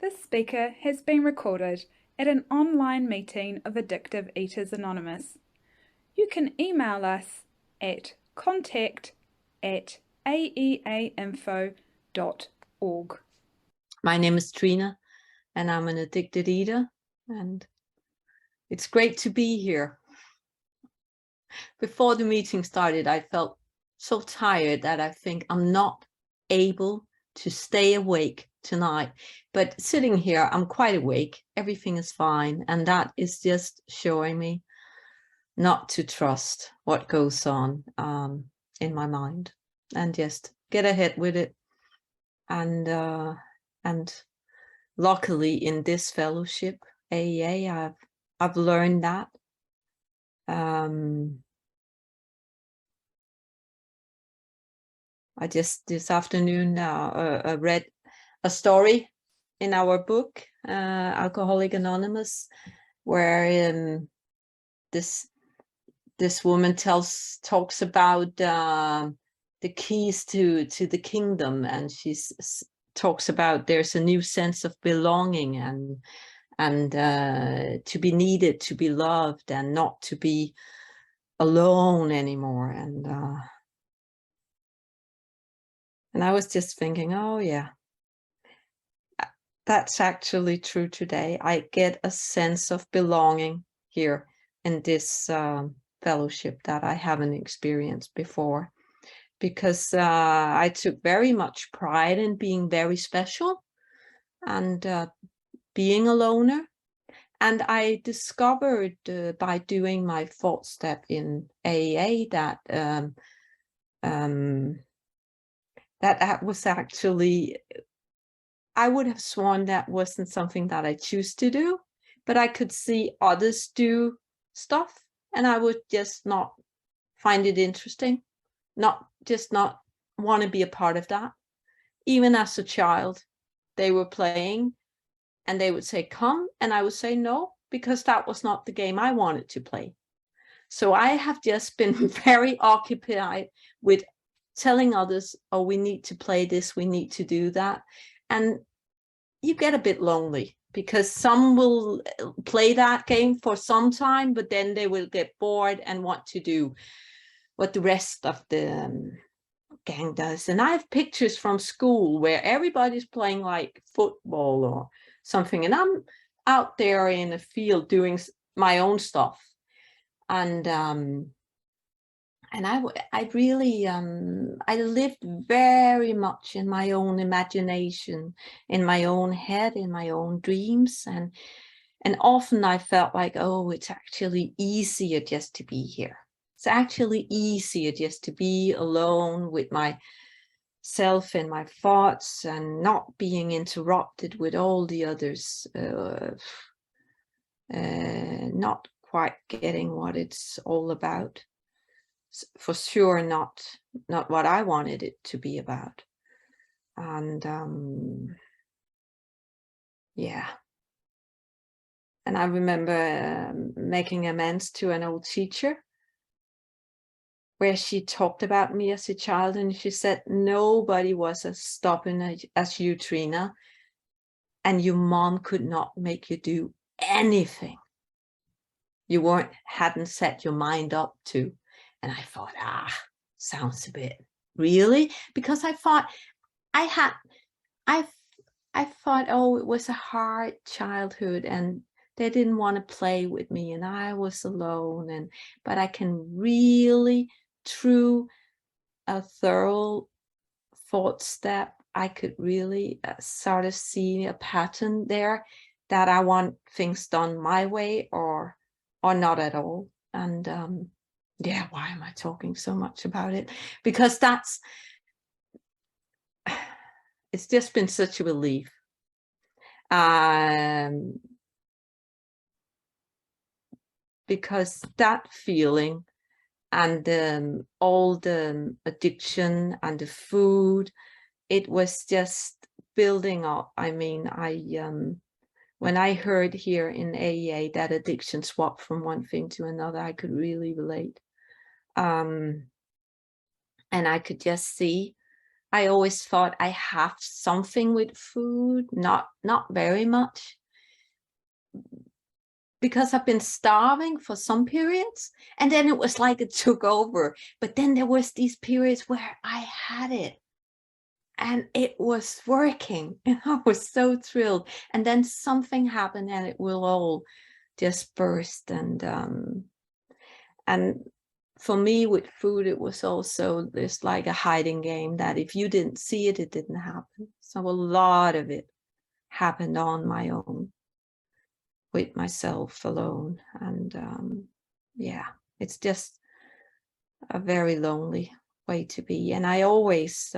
This speaker has been recorded at an online meeting of Addictive Eaters Anonymous. You can email us at contact@aeainfo.org. My name is Trine, and I'm an addicted eater, and it's great to be here. Before the meeting started, I felt so tired that I think I'm not able to stay awake tonight. But sitting here, I'm quite awake. Everything is fine. And that is just showing me not to trust what goes on in my mind, and just get ahead with it. And luckily in this fellowship, AEA, I've learned that. I just this afternoon read a story in our book, Alcoholic Anonymous, where this woman talks about the keys to the kingdom, and she talks about there's a new sense of belonging and to be needed, to be loved, and not to be alone anymore. And I was just thinking, oh yeah, that's actually true today. I get a sense of belonging here in this fellowship that I haven't experienced before, because I took very much pride in being very special and being a loner. And I discovered by doing my fourth step in AEA that that was actually, I would have sworn that wasn't something that I choose to do, but I could see others do stuff and I would just not find it interesting, not want to be a part of that. Even as a child, they were playing and they would say, come, and I would say no, because that was not the game I wanted to play. So I have just been very occupied with telling others, oh, we need to play this, we need to do that. And you get a bit lonely, because some will play that game for some time, but then they will get bored and want to do what the rest of the gang does. And I have pictures from school where everybody's playing like football or something, and I'm out there in the field doing my own stuff. And I really I lived very much in my own imagination, in my own head, in my own dreams, and often I felt like, oh, it's actually easier just to be here. It's actually easier just to be alone with myself and my thoughts and not being interrupted with all the others, not quite getting what it's all about. For sure not what I wanted it to be about. And yeah. And I remember making amends to an old teacher where she talked about me as a child, and she said, nobody was as stubborn as you, Trine, and your mom could not make you do anything you hadn't set your mind up to. And I thought, sounds a bit really, because I thought I thought, oh, it was a hard childhood and they didn't want to play with me and I was alone. But I can really, through a thorough thought step, I could really sort of see a pattern there, that I want things done my way or not at all. And yeah, why am I talking so much about it? Because it's just been such a relief. Because that feeling and all the addiction and the food, it was just building up. I mean, when I heard here in AEA that addiction swapped from one thing to another, I could really relate. And I could just see I always thought I have something with food, not very much, because I've been starving for some periods, and then it was like it took over. But then there was these periods where I had it and it was working, and I was so thrilled. And then something happened and it will all just burst. And for me with food, it was also this like a hiding game that if you didn't see it, it didn't happen. So a lot of it happened on my own, with myself alone. And yeah, it's just a very lonely way to be. And I always,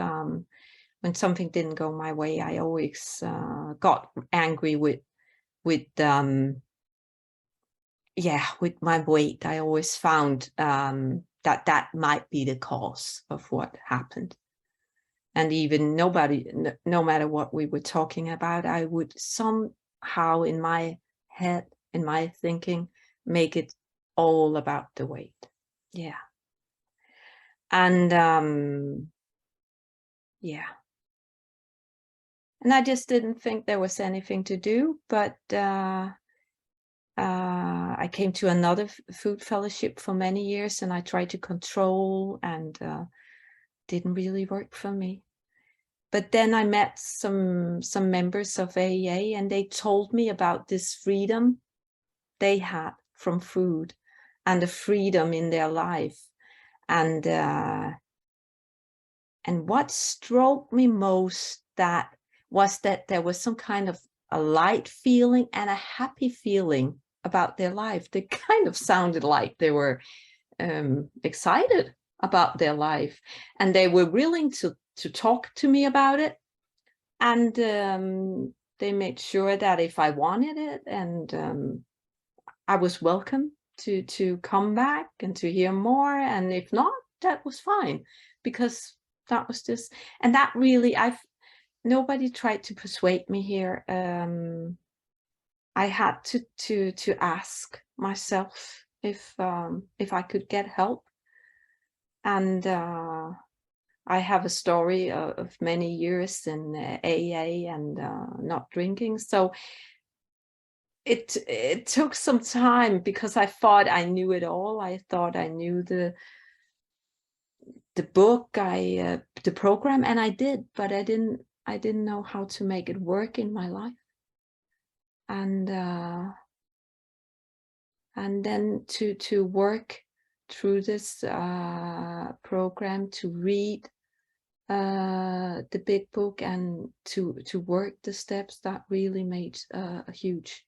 when something didn't go my way, I always got angry with my weight. I always found that might be the cause of what happened. And even no matter what we were talking about, I would somehow in my head, in my thinking, make it all about the weight. Yeah. And yeah. And I just didn't think there was anything to do, but I came to another food fellowship for many years, and I tried to control, and didn't really work for me. But then I met some members of AEA, and they told me about this freedom they had from food and the freedom in their life. And what struck me most was that there was some kind of a light feeling and a happy feeling about their life. They kind of sounded like they were excited about their life, and they were willing to talk to me about it. And they made sure that if I wanted it, and I was welcome to come back and to hear more, and if not, that was fine, because that was just, and that really, nobody tried to persuade me here. I had to ask myself if I could get help. And I have a story of many years in AA and not drinking. So it took some time, because I thought I knew it all. I thought I knew the book, the program, and I did, but I didn't know how to make it work in my life. And then to work through this program, to read the big book, and to work the steps, that really made a huge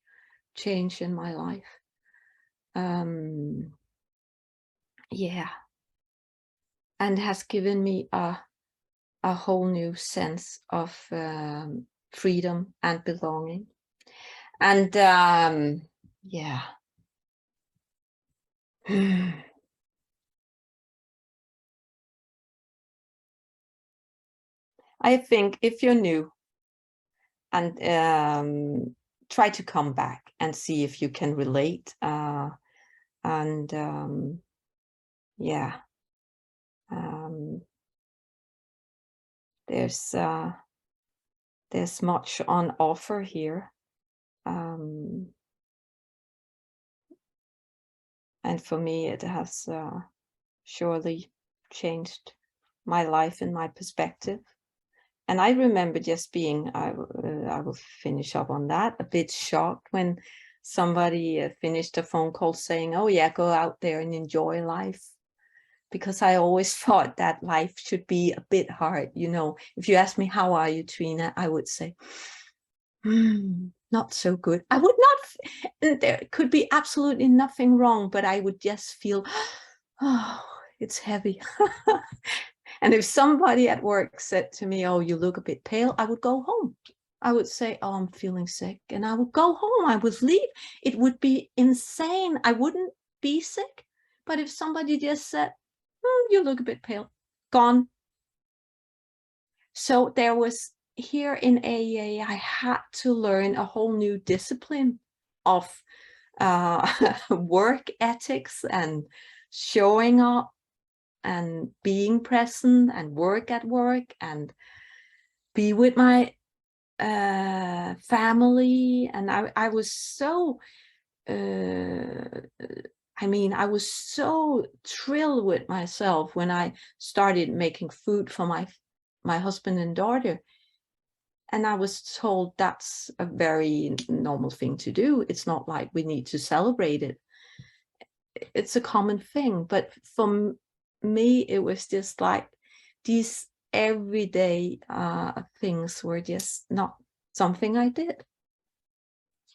change in my life. Yeah, and has given me a whole new sense of freedom and belonging. And yeah. I think if you're new, and try to come back and see if you can relate, and yeah, there's much on offer here, and for me it has surely changed my life and my perspective. And I remember just being, I will finish up on that, a bit shocked when somebody finished a phone call saying, oh yeah, go out there and enjoy life. Because I always thought that life should be a bit hard. You know, if you ask me, how are you, Trine? I would say, not so good. I would not, and there could be absolutely nothing wrong, but I would just feel, oh, it's heavy. And if somebody at work said to me, oh, you look a bit pale, I would go home. I would say, oh, I'm feeling sick. And I would go home. I would leave. It would be insane. I wouldn't be sick. But if somebody just said, you look a bit pale, gone. So there was, here in AEA, I had to learn a whole new discipline of work ethics and showing up and being present and work at work and be with my family. And I was so I was so thrilled with myself when I started making food for my husband and daughter. And I was told that's a very normal thing to do. It's not like we need to celebrate it. It's a common thing. But for me, it was just like these everyday things were just not something I did.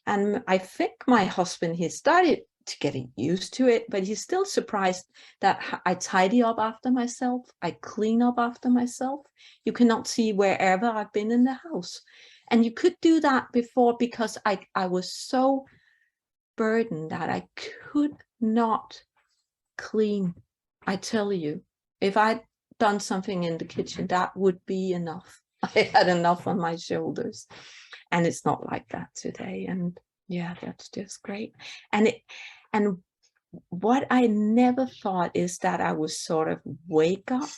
And I think my husband, he started to getting used to it, but he's still surprised that I tidy up after myself. I clean up after myself. You cannot see wherever I've been in the house. And you could do that before because I was so burdened that I could not clean. I tell you, if I'd done something in the kitchen, that would be enough. I had enough on my shoulders. And it's not like that today. And yeah, that's just great. And what I never thought is that I would sort of wake up,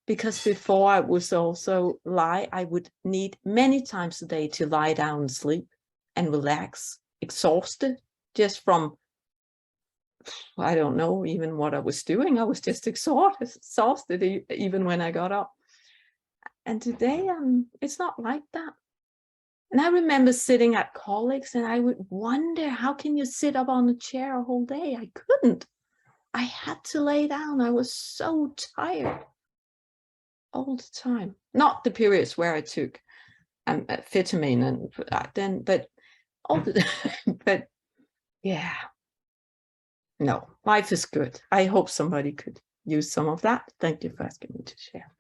because before I was also I would need many times a day to lie down and sleep and relax, exhausted just from, I don't know even what I was doing. I was just exhausted even when I got up. And today, it's not like that. And I remember sitting at colleagues and I would wonder, how can you sit up on a chair a whole day? I couldn't. I had to lay down. I was so tired all the time. Not the periods where I took vitamin and then, but all the but yeah. No, life is good. I hope somebody could use some of that. Thank you for asking me to share.